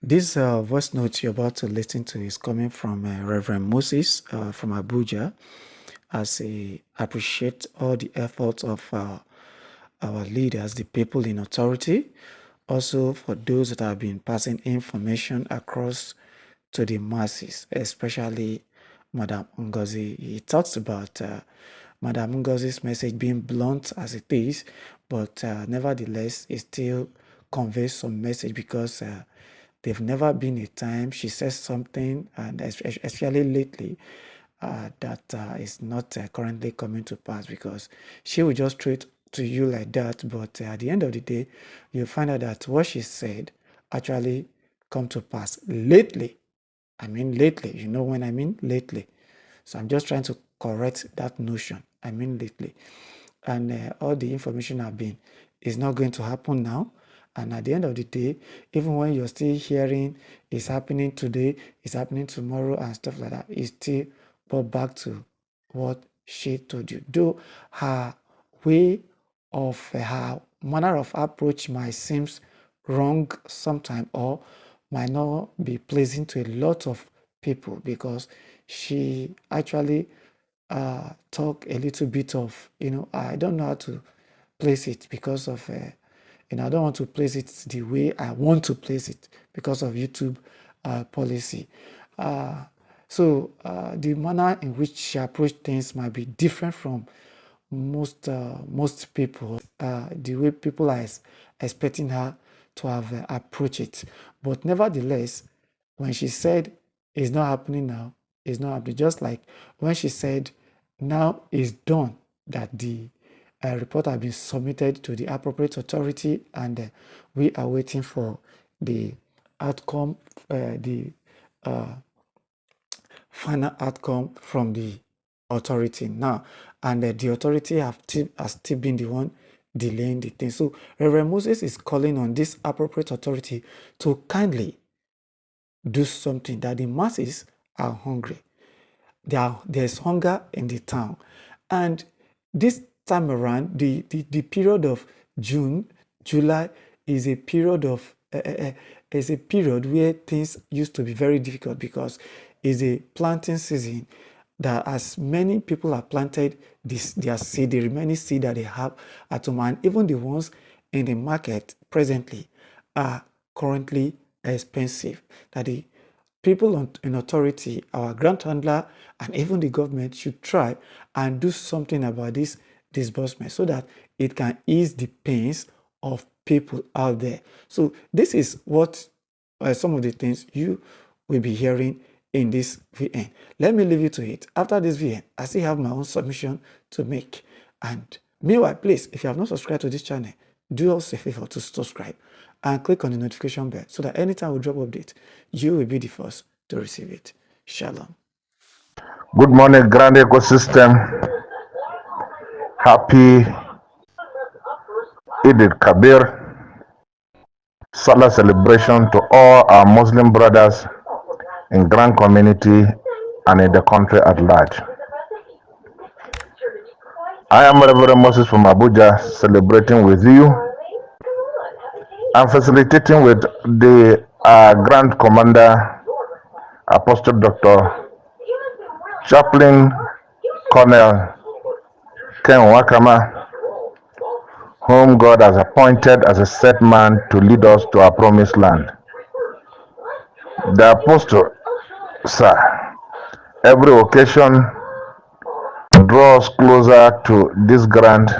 This voice note you're about to listen to is coming from Reverend Moses from Abuja, as he appreciate all the efforts of our leaders, the people in authority, also for those that have been passing information across to the masses, especially Madam Ngozi. He talks about Madam Ngozi's message being blunt as it is, but nevertheless, it still conveys some message because there've never been a time she says something, and especially lately, that is not currently coming to pass, because she will just treat to you like that, but at the end of the day, you'll find out that what she said actually come to pass lately. I mean lately, you know when I mean lately. So I'm just trying to correct that notion. I mean lately. And all the information I've been is not going to happen now. And at the end of the day, even when you're still hearing it's happening today, it's happening tomorrow and stuff like that, it's still brought back to what she told you. Though her way of her manner of approach might seems wrong sometimes, or might not be pleasing to a lot of people, because she actually talk a little bit of, I don't know how to place it because of, I don't want to place it the way I want to place it because of YouTube policy. So the manner in which she approached things might be different from most people, the way people are expecting her to have approached it. But nevertheless, when she said it's not happening now, it's not happening. Just like when she said now it's done, that the report has been submitted to the appropriate authority, and we are waiting for the outcome, the final outcome from the authority now. And the authority has still been the one delaying the thing. So Reverend Moses is calling on this appropriate authority to kindly do something, that the masses are hungry. There's hunger in the town. And this time around, the period of June, July is a period of is a period where things used to be very difficult, because it's a planting season, that as many people have planted their seed, the remaining seed that they have at home, and even the ones in the market presently are currently expensive, that the people in authority, our grant handler, and even the government should try and do something about this disbursement, so that it can ease the pains of people out there. So this is what some of the things you will be hearing in this VN. Let me leave you to it. After this VN, I still have my own submission to make. And meanwhile, please, if you have not subscribed to this channel, do us a favor to subscribe and click on the notification bell, so that anytime we drop update, you will be the first to receive it. Shalom. Good morning, Grand Ecosystem. Happy Eid al-Kabir, Salah celebration to all our Muslim brothers in Grand Community and in the country at large. I am Reverend Moses from Abuja, celebrating with you and facilitating with the Grand Commander, Apostle Dr. Chaplain Colonel Ken Wakama, whom God has appointed as a set man to lead us to our promised land. The apostle, sir, every occasion draws closer to this grant.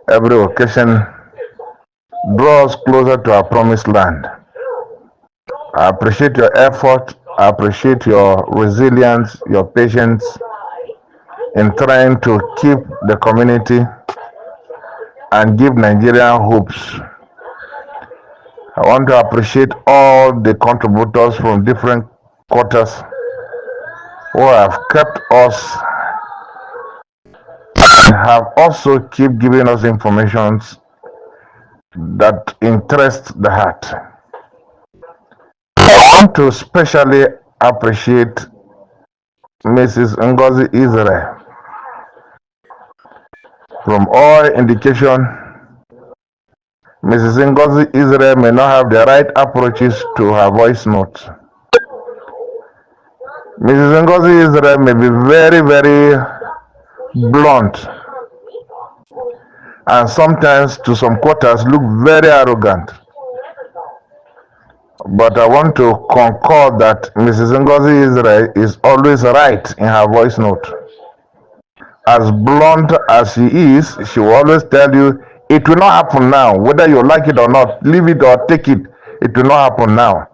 Every occasion draws closer to our promised land. I appreciate your effort. I appreciate your resilience, your patience in trying to keep the community and give Nigerian hopes. I want to appreciate all the contributors from different quarters who have kept us and have also keep giving us information that interest the heart. I want to especially appreciate Mrs. Ngozi Israel. From all indication, Mrs. Ngozi Israel may not have the right approaches to her voice note. Mrs. Ngozi Israel may be very, very blunt and sometimes to some quarters look very arrogant. But I want to concur that Mrs. Ngozi Israel is always right in her voice note. As blunt as she is, she will always tell you, it will not happen now. Whether you like it or not, leave it or take it, it will not happen now.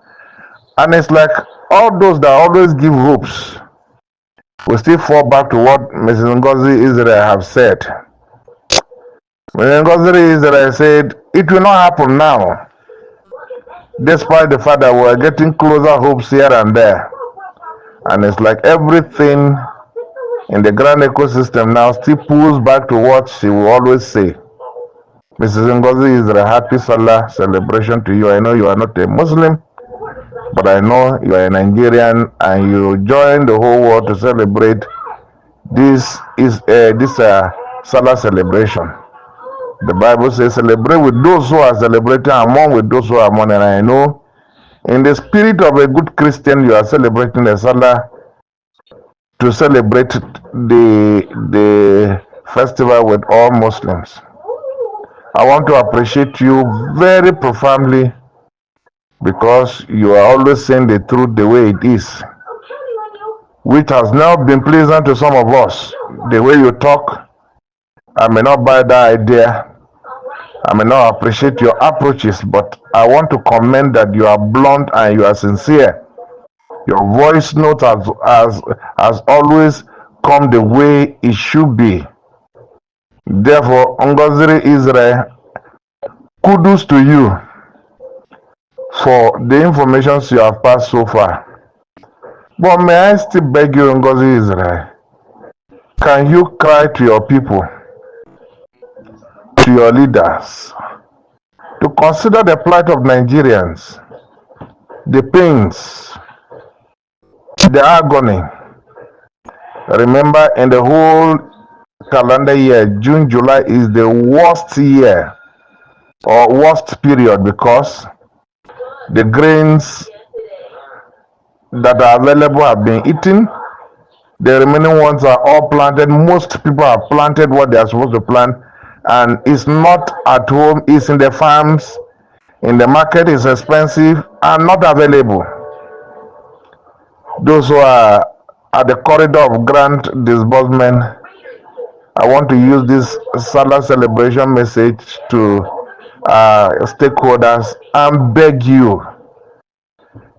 And it's like all those that always give hopes will still fall back to what Mrs. Ngozi Israel have said. Mrs. Ngozi Israel said, it will not happen now, despite the fact that we're getting closer hopes here and there. And it's like everything in the grand ecosystem now still pulls back to what she will always say. Mrs. Ngozi Israel, happy Salah celebration to you. I know you are not a Muslim, but I know you are a Nigerian and you join the whole world to celebrate this Salah celebration. The Bible says, celebrate with those who are celebrating and mourn with those who are mourning. And I know in the spirit of a good Christian, you are celebrating the Salah to celebrate the festival with all Muslims. I want to appreciate you very profoundly because you are always saying the truth the way it is, which has now been pleasant to some of us. The way you talk, I may not buy that idea, I may not appreciate your approaches, but I want to commend that you are blunt and you are sincere. Your voice note has always come the way it should be. Therefore, Ngozi Israel, kudos to you for the information you have passed so far. But may I still beg you, Ngozi Israel, can you cry to your people, to your leaders, to consider the plight of Nigerians, the pains, the agony? Remember, in the whole calendar year, June, July is the worst year or worst period because the grains that are available have been eaten. The remaining ones are all planted. Most people have planted what they are supposed to plant, and it's not at home, it's in the farms, in the market, it's expensive and not available. Those who are at the corridor of grant disbursement, I want to use this Salah celebration message to stakeholders and beg you,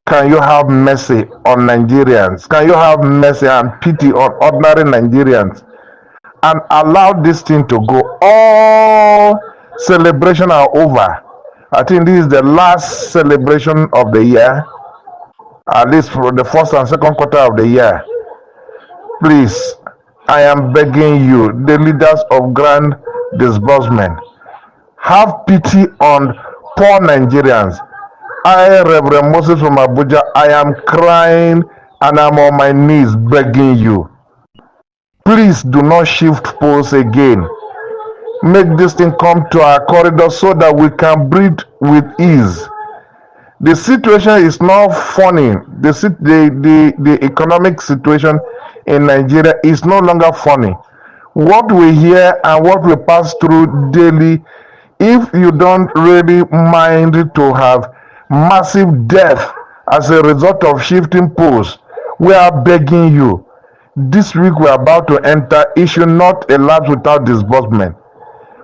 can you have mercy on Nigerians? Can you have mercy and pity on ordinary Nigerians and allow this thing to go? All celebration are over. I think this is the last celebration of the year, at least for the first and second quarter of the year. Please, I am begging you, the leaders of grand disbursement, have pity on poor Nigerians. I, Reverend Moses from Abuja, I am crying and I'm on my knees begging you. Please do not shift poles again. Make this thing come to our corridor so that we can breathe with ease. The situation is not funny. The economic situation in Nigeria is no longer funny. What we hear and what we pass through daily, if you don't really mind to have massive death as a result of shifting poles, we are begging you. This week we are about to enter, it should not elapse without disbursement.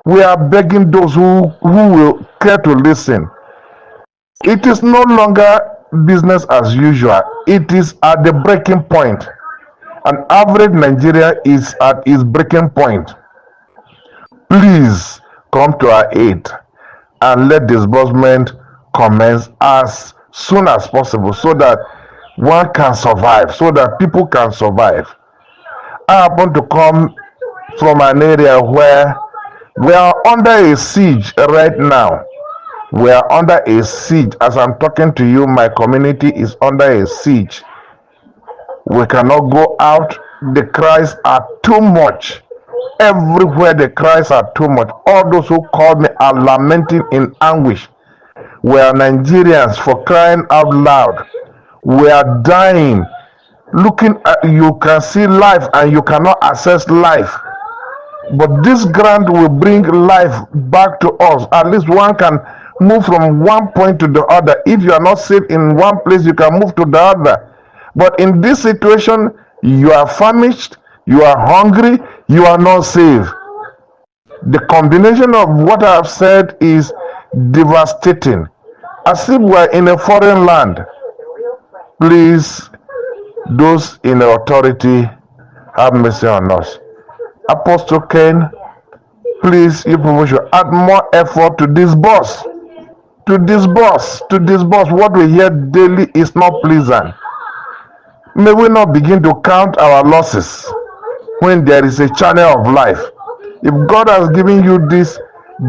We are begging those who will care to listen. It is no longer business as usual. It is at the breaking point. An average Nigeria is at its breaking point. Please come to our aid and let disbursement commence as soon as possible so that one can survive, so that people can survive. I happen to come from an area where we are under a siege right now. We are under a siege. As I'm talking to you, my community is under a siege. We cannot go out. The cries are too much. Everywhere the cries are too much. All those who called me are lamenting in anguish. We are Nigerians, for crying out loud. We are dying. Looking at you can see life and you cannot access life. But this grant will bring life back to us. At least one can move from one point to the other. If you are not safe in one place, you can move to the other. But in this situation, you are famished, you are hungry, you are not safe. The combination of what I have said is devastating. As if we are in a foreign land. Please, those in authority, have mercy on us. Apostle Ken, please, you people should add more effort to disburse. To disburse. What we hear daily is not pleasant. May we not begin to count our losses when there is a channel of life. If God has given you this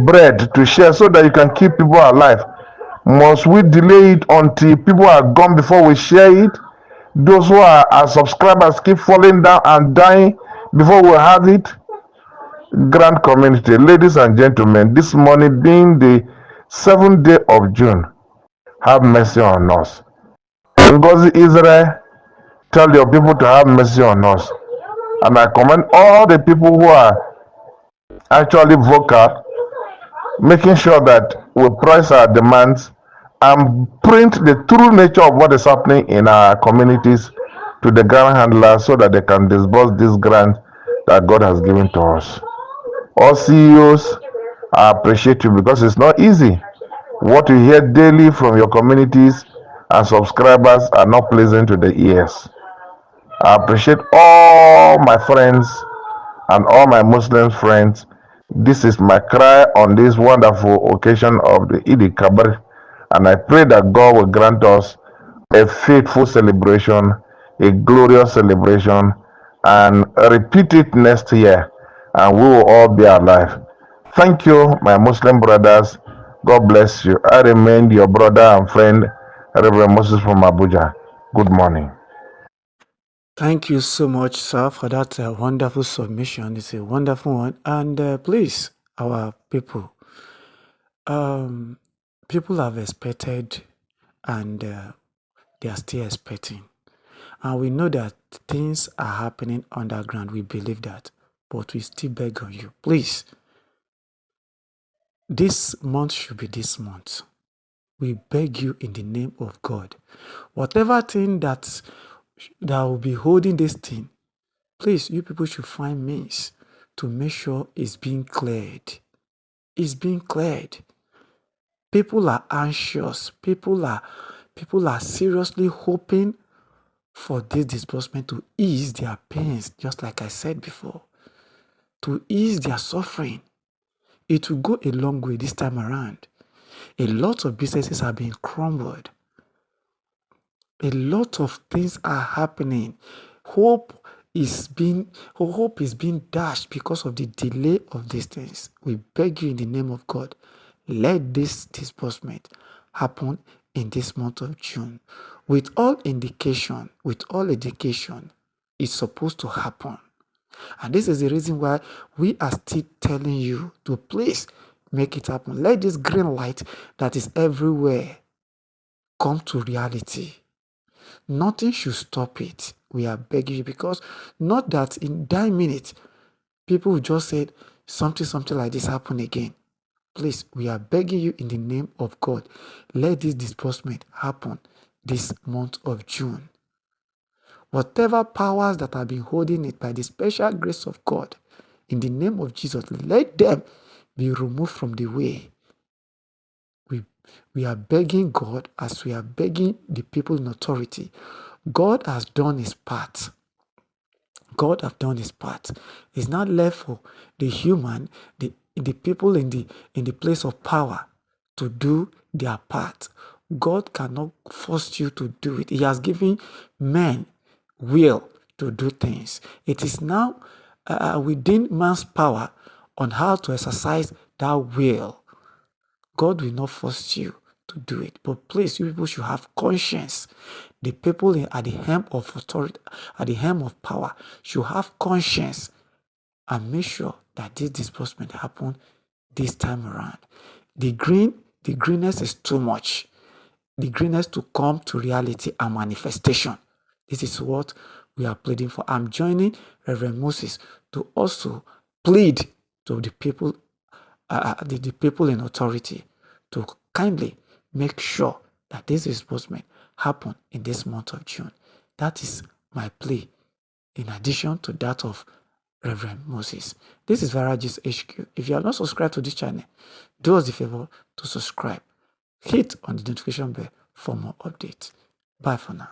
bread to share so that you can keep people alive, must we delay it until people are gone before we share it? Those who are our subscribers keep falling down and dying before we have it. Grand community, ladies and gentlemen, this morning being the 7th day of June, have mercy on us. Ngozi Israel, tell your people to have mercy on us. And I commend all the people who are actually vocal, making sure that we price our demands and print the true nature of what is happening in our communities to the grant handlers so that they can disburse this grant that God has given to us. All CEOs, I appreciate you because it's not easy. What you hear daily from your communities and subscribers are not pleasant to the ears. I appreciate all my friends and all my Muslim friends. This is my cry on this wonderful occasion of the Eid al-Kabir, and I pray that God will grant us a faithful celebration, a glorious celebration, and repeat it next year, and we will all be alive. Thank you, my Muslim brothers. God bless you. I remain your brother and friend, Reverend Moses from Abuja. Good morning. Thank you so much, sir, for that wonderful submission. It's a wonderful one. And please, our people, people have expected and they are still expecting. And we know that things are happening underground. We believe that. But we still beg on you, please, this month should be this month. We beg you in the name of God. Whatever thing that will be holding this thing, please, you people should find means to make sure it's being cleared. It's being cleared. People are anxious. People are seriously hoping for this disbursement to ease their pains, just like I said before, to ease their suffering. It will go a long way this time around. A lot of businesses are being crumbled. A lot of things are happening. Hope is being dashed because of the delay of these things. We beg you in the name of God, let this disbursement happen in this month of June. With all indication, it's supposed to happen. And this is the reason why we are still telling you to please make it happen. Let this green light that is everywhere come to reality. Nothing should stop it. We are begging you, because not that in that minute people will just say something like this happen again. Please, we are begging you in the name of God, let this disbursement happen this month of June. Whatever powers that have been holding it, by the special grace of God, in the name of Jesus, let them be removed from the way. We are begging God, as we are begging the people in authority. God has done his part. God has done his part. It's not left for the human, the people in the place of power to do their part. God cannot force you to do it. He has given men will to do things. It is now within man's power on how to exercise that will. God will not force you to do it. But please, you people should have conscience. The people at the helm of authority, at the helm of power, should have conscience and make sure that this disbursement happen this time around. The greenness is too much. The greenness to come to reality and manifestation. This is what we are pleading for. I'm joining Reverend Moses to also plead to the people, the people in authority, to kindly make sure that this disbursement happen in this month of June. That is my plea, in addition to that of Reverend Moses. This is Viragis HQ. If you are not subscribed to this channel, do us the favor to subscribe. Hit on the notification bell for more updates. Bye for now.